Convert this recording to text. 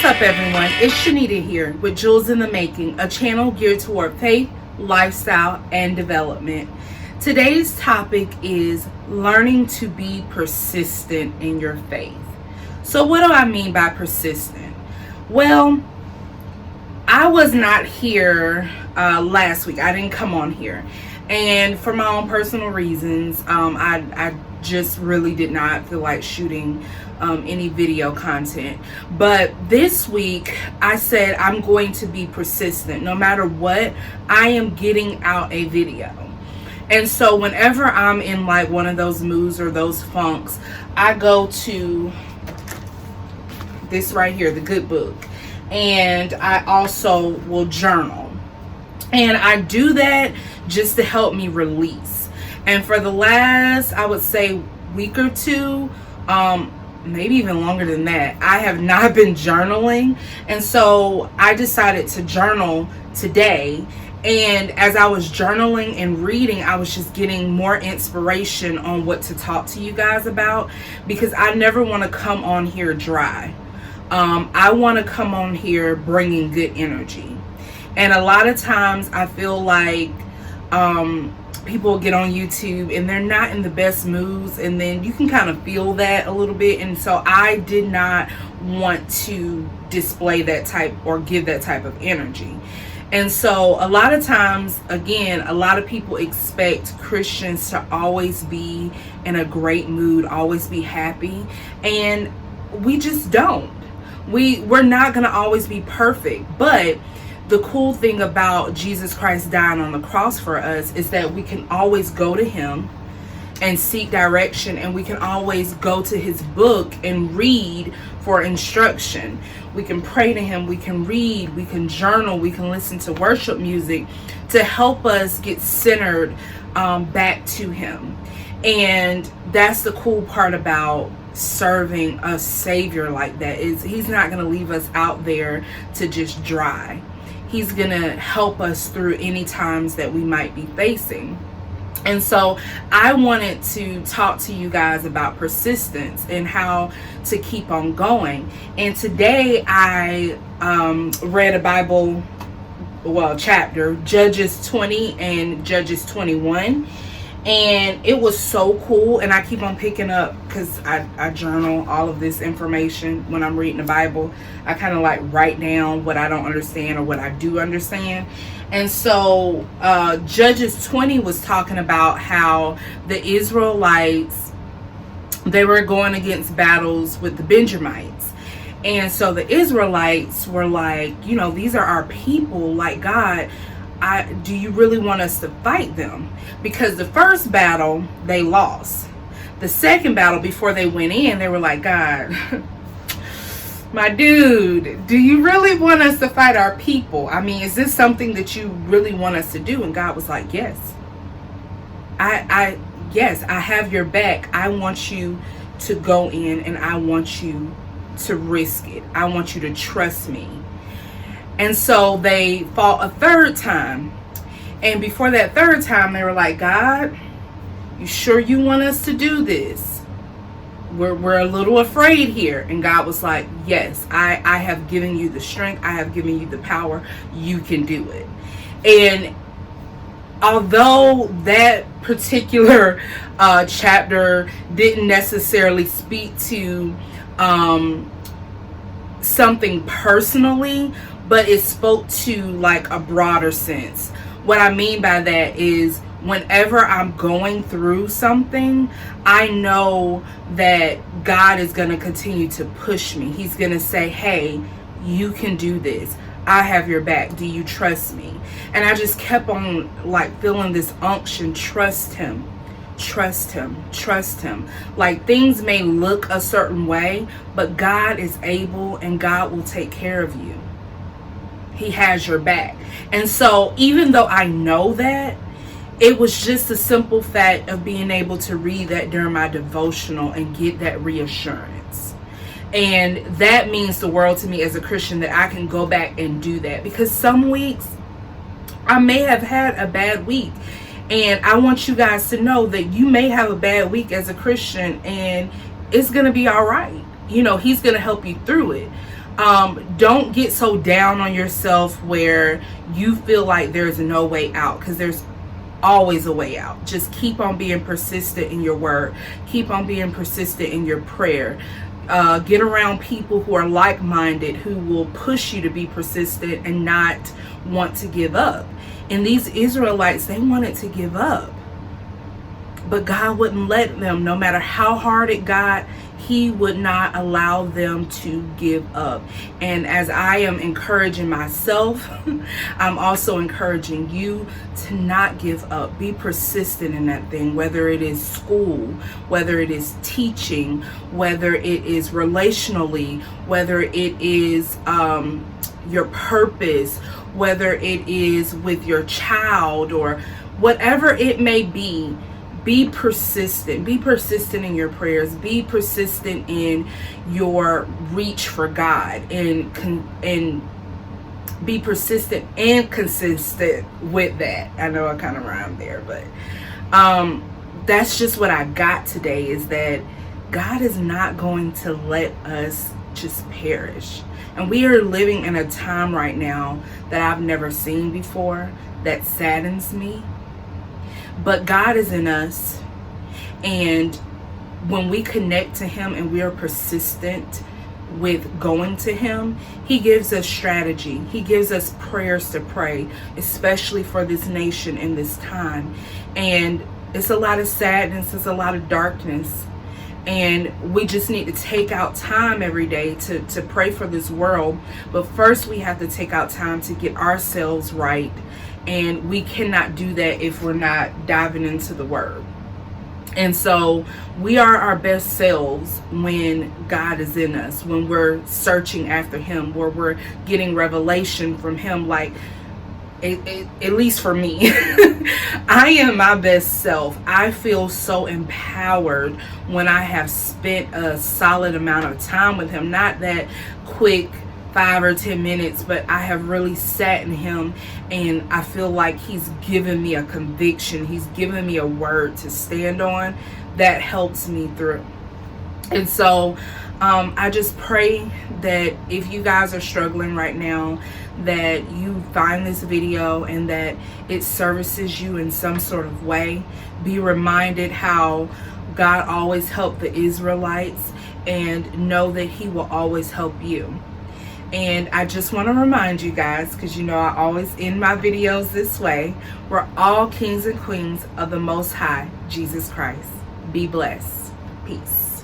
up, everyone? It's Shanita here with Jewels in the Making, a channel geared toward faith, lifestyle, and development. Today's topic is learning to be persistent in your faith. So what do I mean by persistent? Well, I was not here last week. I didn't come on here. And for my own personal reasons, I just really did not feel like shooting any video content. But this week I said I'm going to be persistent. No matter what, I am getting out a video. And so whenever I'm in like one of those moods or those funks, I go to this right here, the Good Book. And I also will journal. And I do that just to help me release. And for the last, I would say, week or two, maybe even longer than that, I have not been journaling. And so I decided to journal today. And as I was journaling and reading, I was just getting more inspiration on what to talk to you guys about, because I never want to come on here dry. I want to come on here bringing good energy. And a lot of times I feel like people get on YouTube and they're not in the best moods, and then you can kind of feel that a little bit. And so I did not want to display that type or give that type of energy. And so a lot of times, again, a lot of people expect Christians to always be in a great mood, always be happy, and we just don't. We're not going to always be perfect. But the cool thing about Jesus Christ dying on the cross for us is that we can always go to him and seek direction, and we can always go to his book and read for instruction. We can pray to him, we can read, we can journal, we can listen to worship music to help us get centered back to him. And that's the cool part about serving a savior like that, is he's not going to leave us out there to just dry. He's going to help us through any times that we might be facing. And so I wanted to talk to you guys about persistence and how to keep on going. And today I read a Bible, chapter, Judges 20 and Judges 21. And it was so cool. And I keep on picking up, because I journal all of this information when I'm reading the Bible. I kind of like write down what I don't understand or what I do understand. And so Judges 20 was talking about how the Israelites, they were going against battles with the Benjamites. And so the Israelites were like, you know, these are our people, like, God, do you really want us to fight them? Because the first battle, they lost. The second battle, before they went in, they were like, God, my dude, do you really want us to fight our people? I mean, is this something that you really want us to do? And God was like, yes. Yes, I have your back. I want you to go in, and I want you to risk it. I want you to trust me. And so they fought a third time. And before that third time, they were like, God, you sure you want us to do this? We're a little afraid here. And God was like, yes, I have given you the strength. I have given you the power. You can do it. And although that particular chapter didn't necessarily speak to something personally, but it spoke to like a broader sense. What I mean by that is, whenever I'm going through something, I know that God is going to continue to push me. He's going to say, hey, you can do this. I have your back. Do you trust me? And I just kept on like feeling this unction. Trust him. Trust him. Trust him. Like, things may look a certain way, but God is able, and God will take care of you. He has your back. And so even though I know that, it was just a simple fact of being able to read that during my devotional and get that reassurance. And that means the world to me as a Christian, that I can go back and do that. Because some weeks I may have had a bad week. And I want you guys to know that you may have a bad week as a Christian, and it's going to be all right. You know, he's going to help you through it. Don't get so down on yourself where you feel like there's no way out, because there's always a way out. Just keep on being persistent in your word. Keep on being persistent in your prayer. Get around people who are like-minded, who will push you to be persistent and not want to give up. And these Israelites, they wanted to give up, but God wouldn't let them. No matter how hard it got, he would not allow them to give up. And as I am encouraging myself, I'm also encouraging you to not give up. Be persistent in that thing, whether it is school, whether it is teaching, whether it is relationally, whether it is your purpose, whether it is with your child, or whatever it may be. Be persistent. Be persistent in your prayers. Be persistent in your reach for God, and be persistent and consistent with that. I know I kind of rhymed there, but that's just what I got today, is that God is not going to let us just perish. And we are living in a time right now that I've never seen before, that saddens me. But God is in us, and when we connect to him and we are persistent with going to him, he gives us strategy. He gives us prayers to pray, especially for this nation in this time. And it's a lot of sadness, it's a lot of darkness, and we just need to take out time every day to pray for this world. But first we have to take out time to get ourselves right. And we cannot do that if we're not diving into the word. And so we are our best selves when God is in us, when we're searching after him, where we're getting revelation from him. Like, at least for me, I am my best self. I feel so empowered when I have spent a solid amount of time with him. Not that quick 5 or 10 minutes, but I have really sat in him, and I feel like he's given me a conviction. He's given me a word to stand on that helps me through. And so I just pray that if you guys are struggling right now, that you find this video and that it services you in some sort of way. Be reminded how God always helped the Israelites, and know that he will always help you. And I just want to remind you guys, because you know I always end my videos this way, we're all kings and queens of the Most High, Jesus Christ. Be blessed. Peace.